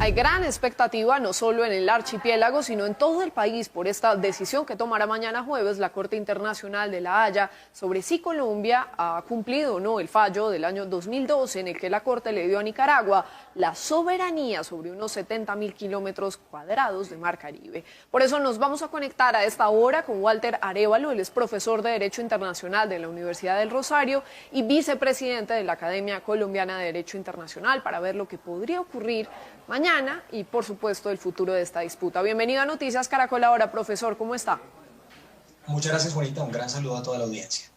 Hay gran expectativa no solo en el archipiélago, sino en todo el país por esta decisión que tomará mañana jueves la Corte Internacional de La Haya sobre si Colombia ha cumplido o no el fallo del año 2012 en el que la Corte le dio a Nicaragua la soberanía sobre unos 70.000 kilómetros cuadrados de mar Caribe. Por eso nos vamos a conectar a esta hora con Walter Arévalo. Él es profesor de Derecho Internacional de la Universidad del Rosario y vicepresidente de la Academia Colombiana de Derecho Internacional, para ver lo que podría ocurrir mañana y, por supuesto, el futuro de esta disputa. Bienvenido a Noticias Caracol Ahora, profesor, ¿cómo está? Muchas gracias, Juanita. Un gran saludo a toda la audiencia.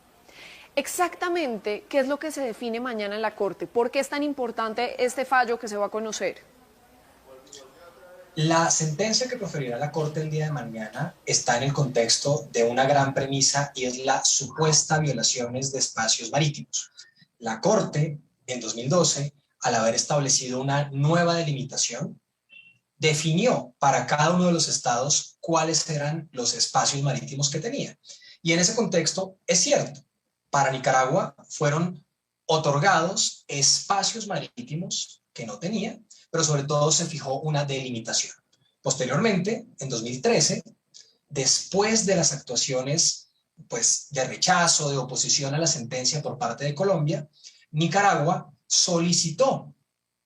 Exactamente, ¿qué es lo que se define mañana en la Corte? ¿Por qué es tan importante este fallo que se va a conocer? La sentencia que proferirá la Corte el día de mañana está en el contexto de una gran premisa, y es la supuesta violaciones de espacios marítimos. La Corte, en 2012, al haber establecido una nueva delimitación, definió para cada uno de los estados cuáles eran los espacios marítimos que tenía. Y en ese contexto, es cierto, para Nicaragua fueron otorgados espacios marítimos que no tenía, pero sobre todo se fijó una delimitación. Posteriormente, en 2013, después de las actuaciones de rechazo, de oposición a la sentencia por parte de Colombia, Nicaragua solicitó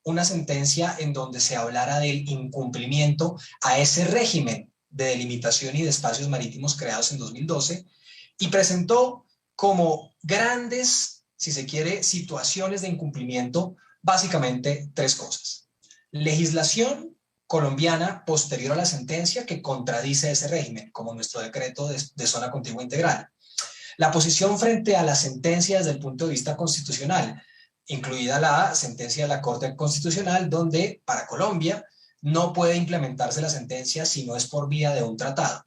una sentencia en donde se hablara del incumplimiento a ese régimen de delimitación y de espacios marítimos creados en 2012, y presentó como grandes, si se quiere, situaciones de incumplimiento, básicamente tres cosas: legislación colombiana posterior a la sentencia que contradice ese régimen, como nuestro decreto de zona contigua integral; la posición frente a la sentencia desde el punto de vista constitucional, incluida la sentencia de la Corte Constitucional, donde para Colombia no puede implementarse la sentencia si no es por vía de un tratado;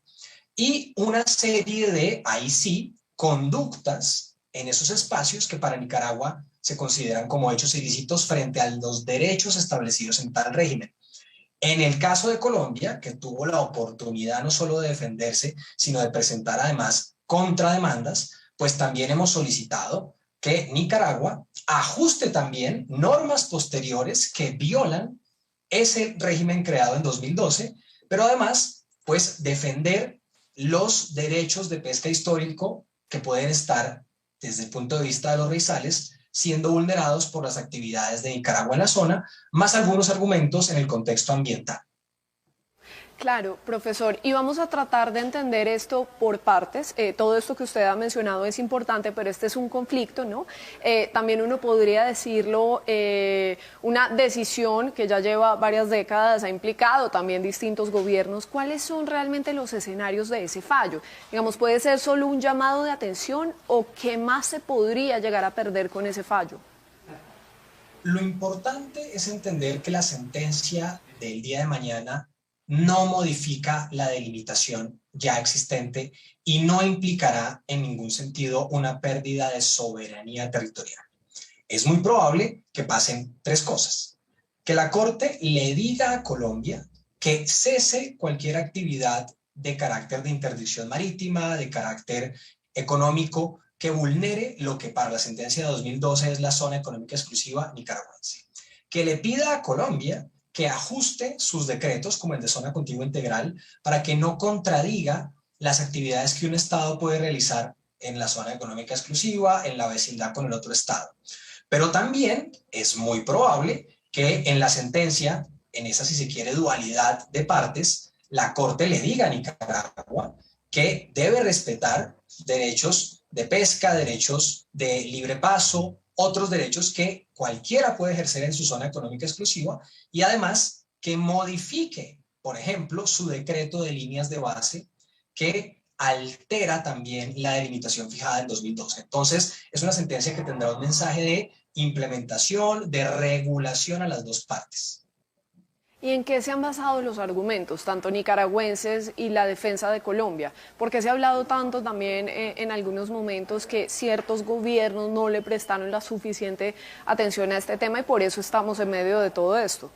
y una serie de, ahí sí, conductas en esos espacios que para Nicaragua se consideran como hechos ilícitos frente a los derechos establecidos en tal régimen. En el caso de Colombia, que tuvo la oportunidad no solo de defenderse, sino de presentar además contrademandas, pues también hemos solicitado que Nicaragua ajuste también normas posteriores que violan ese régimen creado en 2012, pero además, pues defender los derechos de pesca histórico que pueden estar, desde el punto de vista de los raizales, siendo vulnerados por las actividades de Nicaragua en la zona, más algunos argumentos en el contexto ambiental. Claro, profesor, y vamos a tratar de entender esto por partes. Todo esto que usted ha mencionado es importante, pero este es un conflicto, ¿no? También uno podría decirlo, una decisión que ya lleva varias décadas, ha implicado también distintos gobiernos. ¿Cuáles son realmente los escenarios de ese fallo? Digamos, ¿puede ser solo un llamado de atención o qué más se podría llegar a perder con ese fallo? Lo importante es entender que la sentencia del día de mañana no modifica la delimitación ya existente y no implicará en ningún sentido una pérdida de soberanía territorial. Es muy probable que pasen tres cosas: que la Corte le diga a Colombia que cese cualquier actividad de carácter de interdicción marítima, de carácter económico, que vulnere lo que para la sentencia de 2012 es la zona económica exclusiva nicaragüense; que le pida a Colombia que ajuste sus decretos, como el de zona contigua integral, para que no contradiga las actividades que un estado puede realizar en la zona económica exclusiva, en la vecindad con el otro estado. Pero también es muy probable que en la sentencia, en esa, si se quiere, dualidad de partes, la Corte le diga a Nicaragua que debe respetar derechos de pesca, derechos de libre paso, otros derechos que cualquiera puede ejercer en su zona económica exclusiva, y además que modifique, por ejemplo, su decreto de líneas de base que altera también la delimitación fijada en 2012. Entonces, es una sentencia que tendrá un mensaje de implementación, de regulación a las dos partes. ¿Y en qué se han basado los argumentos, tanto nicaragüenses y la defensa de Colombia? Porque se ha hablado tanto también en algunos momentos que ciertos gobiernos no le prestaron la suficiente atención a este tema y por eso estamos en medio de todo esto.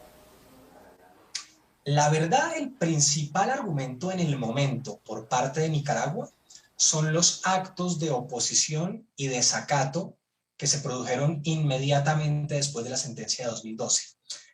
La verdad, el principal argumento en el momento por parte de Nicaragua son los actos de oposición y desacato que se produjeron inmediatamente después de la sentencia de 2012.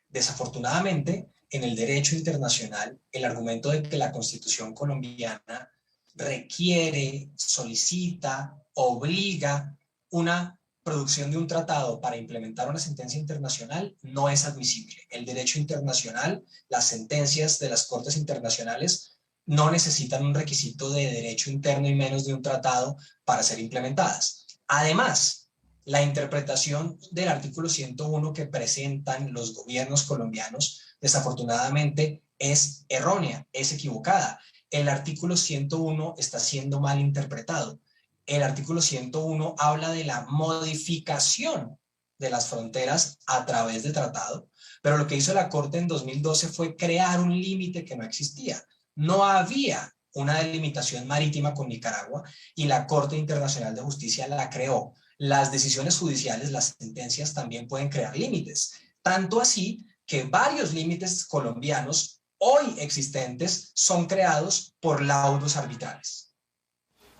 Desafortunadamente, en el derecho internacional el argumento de que la Constitución colombiana requiere, solicita, obliga una producción de un tratado para implementar una sentencia internacional no es admisible. El derecho internacional, las sentencias de las cortes internacionales no necesitan un requisito de derecho interno y menos de un tratado para ser implementadas. Además, la interpretación del artículo 101 que presentan los gobiernos colombianos desafortunadamente es errónea, es equivocada. El artículo 101 está siendo mal interpretado. El artículo 101 habla de la modificación de las fronteras a través de tratado, pero lo que hizo la Corte en 2012 fue crear un límite que no existía. No había una delimitación marítima con Nicaragua y la Corte Internacional de Justicia la creó. Las decisiones judiciales, las sentencias también pueden crear límites, tanto así que varios límites colombianos hoy existentes son creados por laudos arbitrales.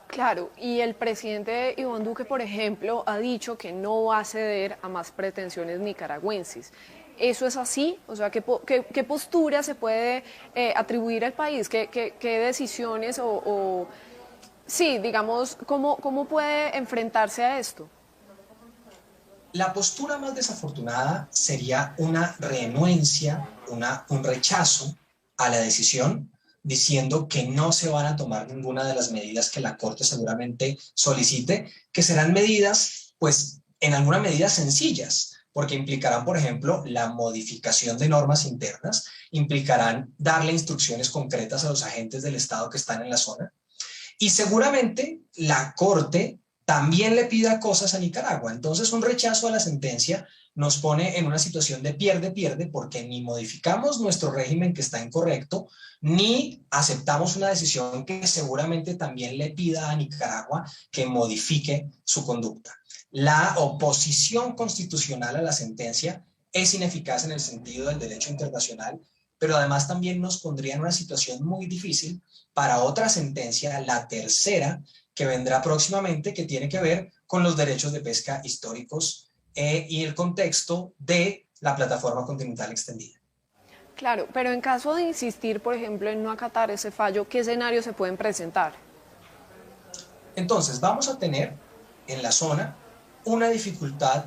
Claro, y el presidente Iván Duque, por ejemplo, ha dicho que no va a ceder a más pretensiones nicaragüenses. ¿Eso es así? O sea, ¿qué postura se puede atribuir al país? ¿Qué decisiones sí, digamos, cómo puede enfrentarse a esto? La postura más desafortunada sería una renuencia, un rechazo a la decisión, diciendo que no se van a tomar ninguna de las medidas que la Corte seguramente solicite, que serán medidas, pues, en alguna medida sencillas, porque implicarán, por ejemplo, la modificación de normas internas, implicarán darle instrucciones concretas a los agentes del Estado que están en la zona, y seguramente la Corte también le pida cosas a Nicaragua. Entonces, un rechazo a la sentencia nos pone en una situación de pierde-pierde porque ni modificamos nuestro régimen que está incorrecto, ni aceptamos una decisión que seguramente también le pida a Nicaragua que modifique su conducta. La oposición constitucional a la sentencia es ineficaz en el sentido del derecho internacional, pero además también nos pondría en una situación muy difícil para otra sentencia, la tercera, que vendrá próximamente, que tiene que ver con los derechos de pesca históricos y el contexto de la plataforma continental extendida. Claro, pero en caso de insistir, por ejemplo, en no acatar ese fallo, ¿qué escenarios se pueden presentar? Entonces, vamos a tener en la zona una dificultad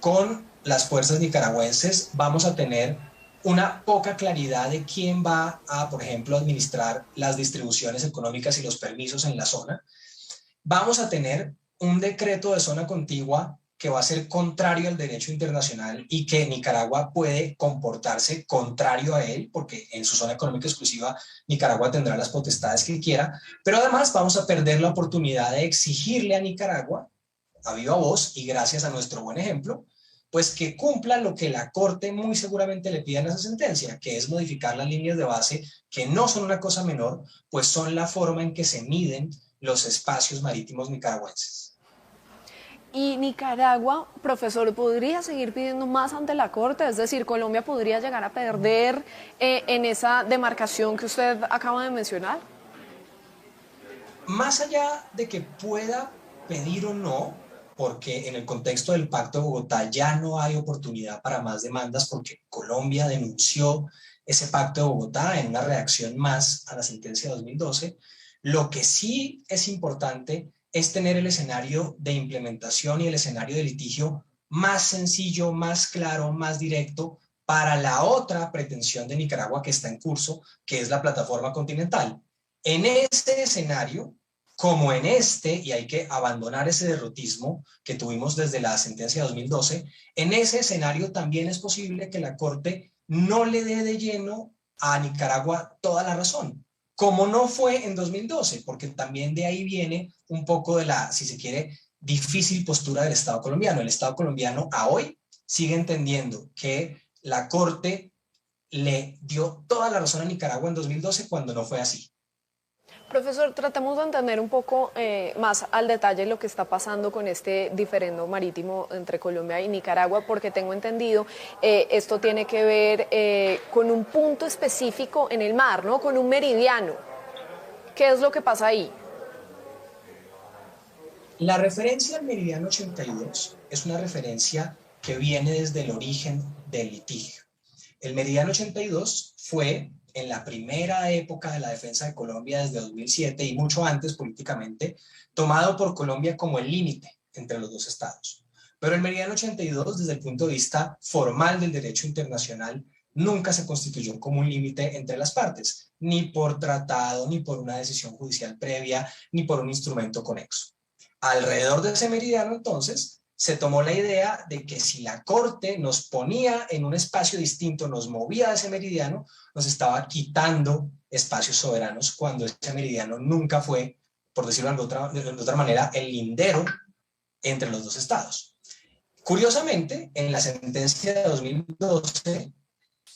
con las fuerzas nicaragüenses, vamos a tener una poca claridad de quién va a, por ejemplo, administrar las distribuciones económicas y los permisos en la zona. Vamos a tener un decreto de zona contigua que va a ser contrario al derecho internacional y que Nicaragua puede comportarse contrario a él, porque en su zona económica exclusiva Nicaragua tendrá las potestades que quiera, pero además vamos a perder la oportunidad de exigirle a Nicaragua, a viva voz y gracias a nuestro buen ejemplo, pues que cumpla lo que la Corte muy seguramente le pida en esa sentencia, que es modificar las líneas de base, que no son una cosa menor, pues son la forma en que se miden los espacios marítimos nicaragüenses. Y Nicaragua, profesor, ¿podría seguir pidiendo más ante la Corte? Es decir, Colombia podría llegar a perder en esa demarcación que usted acaba de mencionar. Más allá de que pueda pedir o no, porque en el contexto del Pacto de Bogotá ya no hay oportunidad para más demandas porque Colombia denunció ese Pacto de Bogotá en una reacción más a la sentencia de 2012, lo que sí es importante es tener el escenario de implementación y el escenario de litigio más sencillo, más claro, más directo para la otra pretensión de Nicaragua que está en curso, que es la plataforma continental. En ese escenario, como en este, y hay que abandonar ese derrotismo que tuvimos desde la sentencia de 2012, en ese escenario también es posible que la Corte no le dé de lleno a Nicaragua toda la razón, como no fue en 2012, porque también de ahí viene un poco de la, si se quiere, difícil postura del Estado colombiano. El Estado colombiano a hoy sigue entendiendo que la Corte le dio toda la razón a Nicaragua en 2012 cuando no fue así. Profesor, tratemos de entender un poco más al detalle lo que está pasando con este diferendo marítimo entre Colombia y Nicaragua, porque tengo entendido esto tiene que ver con un punto específico en el mar, ¿no? Con un meridiano. ¿Qué es lo que pasa ahí? La referencia al meridiano 82 es una referencia que viene desde el origen del litigio. El Meridiano 82 fue en la primera época de la defensa de Colombia desde 2007 y mucho antes políticamente, tomado por Colombia como el límite entre los dos estados. Pero el Meridiano 82, desde el punto de vista formal del derecho internacional, nunca se constituyó como un límite entre las partes, ni por tratado, ni por una decisión judicial previa, ni por un instrumento conexo. Alrededor de ese meridiano, entonces, se tomó la idea de que si la Corte nos ponía en un espacio distinto, nos movía de ese meridiano, nos estaba quitando espacios soberanos cuando ese meridiano nunca fue, por decirlo de otra manera, el lindero entre los dos estados. Curiosamente, en la sentencia de 2012,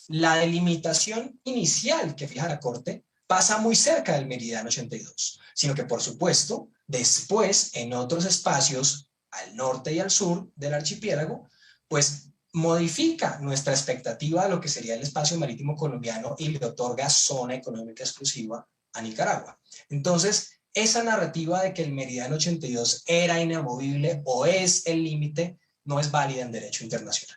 la delimitación inicial que fija la Corte pasa muy cerca del meridiano 82, sino que, por supuesto, después, en otros espacios al norte y al sur del archipiélago, pues modifica nuestra expectativa de lo que sería el espacio marítimo colombiano y le otorga zona económica exclusiva a Nicaragua. Entonces, esa narrativa de que el meridiano 82 era inamovible o es el límite no es válida en derecho internacional.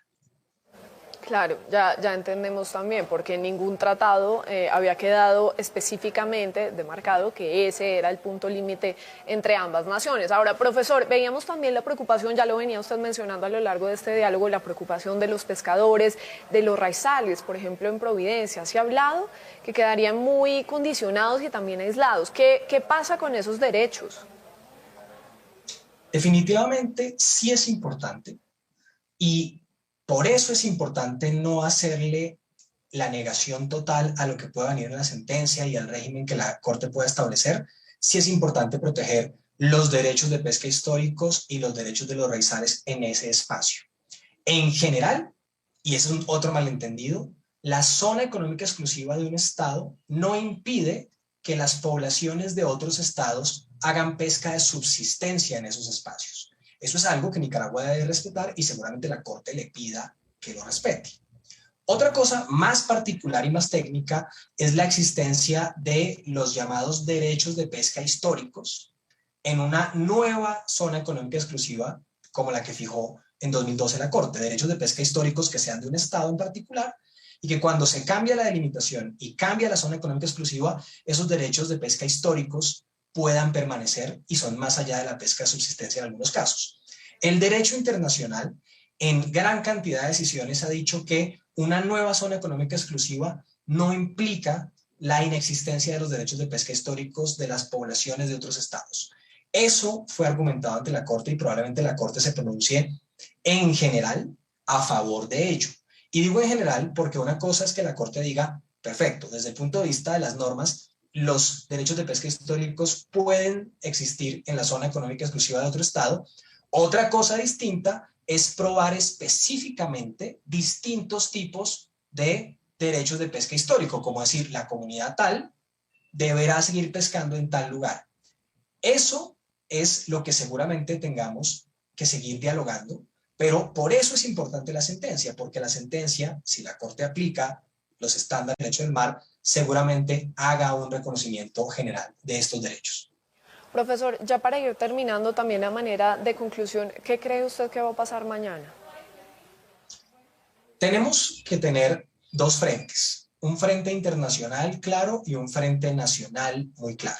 Claro, ya entendemos también, porque en ningún tratado había quedado específicamente demarcado que ese era el punto límite entre ambas naciones. Ahora, profesor, veíamos también la preocupación, ya lo venía usted mencionando a lo largo de este diálogo, la preocupación de los pescadores, de los raizales, por ejemplo, en Providencia. Se ha hablado que quedarían muy condicionados y también aislados. ¿Qué pasa con esos derechos? Definitivamente sí es importante y por eso es importante no hacerle la negación total a lo que pueda venir en la sentencia y al régimen que la Corte pueda establecer. Sí es importante proteger los derechos de pesca históricos y los derechos de los raizales en ese espacio. En general, y ese es otro malentendido, la zona económica exclusiva de un estado no impide que las poblaciones de otros estados hagan pesca de subsistencia en esos espacios. Eso es algo que Nicaragua debe respetar y seguramente la Corte le pida que lo respete. Otra cosa más particular y más técnica es la existencia de los llamados derechos de pesca históricos en una nueva zona económica exclusiva como la que fijó en 2012 la Corte, derechos de pesca históricos que sean de un estado en particular y que cuando se cambia la delimitación y cambia la zona económica exclusiva, esos derechos de pesca históricos puedan permanecer y son más allá de la pesca de subsistencia en algunos casos. El derecho internacional en gran cantidad de decisiones ha dicho que una nueva zona económica exclusiva no implica la inexistencia de los derechos de pesca históricos de las poblaciones de otros estados. Eso fue argumentado ante la Corte y probablemente la Corte se pronuncie en general a favor de ello. Y digo en general porque una cosa es que la Corte diga, perfecto, desde el punto de vista de las normas, los derechos de pesca históricos pueden existir en la zona económica exclusiva de otro estado. Otra cosa distinta es probar específicamente distintos tipos de derechos de pesca histórico, como decir, la comunidad tal deberá seguir pescando en tal lugar. Eso es lo que seguramente tengamos que seguir dialogando, pero por eso es importante la sentencia, porque la sentencia, si la Corte aplica los estándares del derecho del mar, seguramente haga un reconocimiento general de estos derechos. Profesor, ya para ir terminando también a manera de conclusión, ¿qué cree usted que va a pasar mañana? Tenemos que tener dos frentes, un frente internacional claro y un frente nacional muy claro.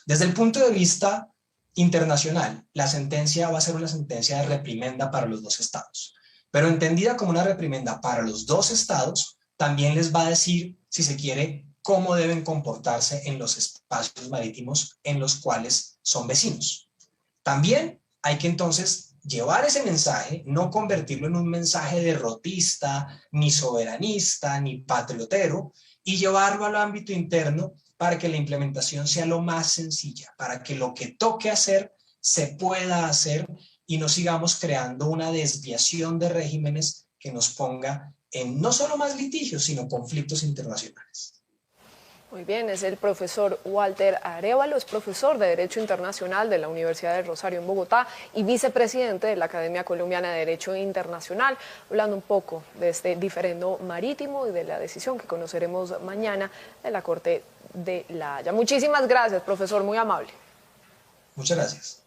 Desde el punto de vista internacional, la sentencia va a ser una sentencia de reprimenda para los dos estados, pero entendida como una reprimenda para los dos estados, también les va a decir, si se quiere, cómo deben comportarse en los espacios marítimos en los cuales son vecinos. También hay que entonces llevar ese mensaje, no convertirlo en un mensaje derrotista, ni soberanista, ni patriotero, y llevarlo al ámbito interno para que la implementación sea lo más sencilla, para que lo que toque hacer se pueda hacer y no sigamos creando una desviación de regímenes que nos ponga en no solo más litigios, sino conflictos internacionales. Muy bien, es el profesor Walter Arévalo, es profesor de Derecho Internacional de la Universidad del Rosario en Bogotá y vicepresidente de la Academia Colombiana de Derecho Internacional, hablando un poco de este diferendo marítimo y de la decisión que conoceremos mañana de la Corte de La Haya. Muchísimas gracias, profesor, muy amable. Muchas gracias.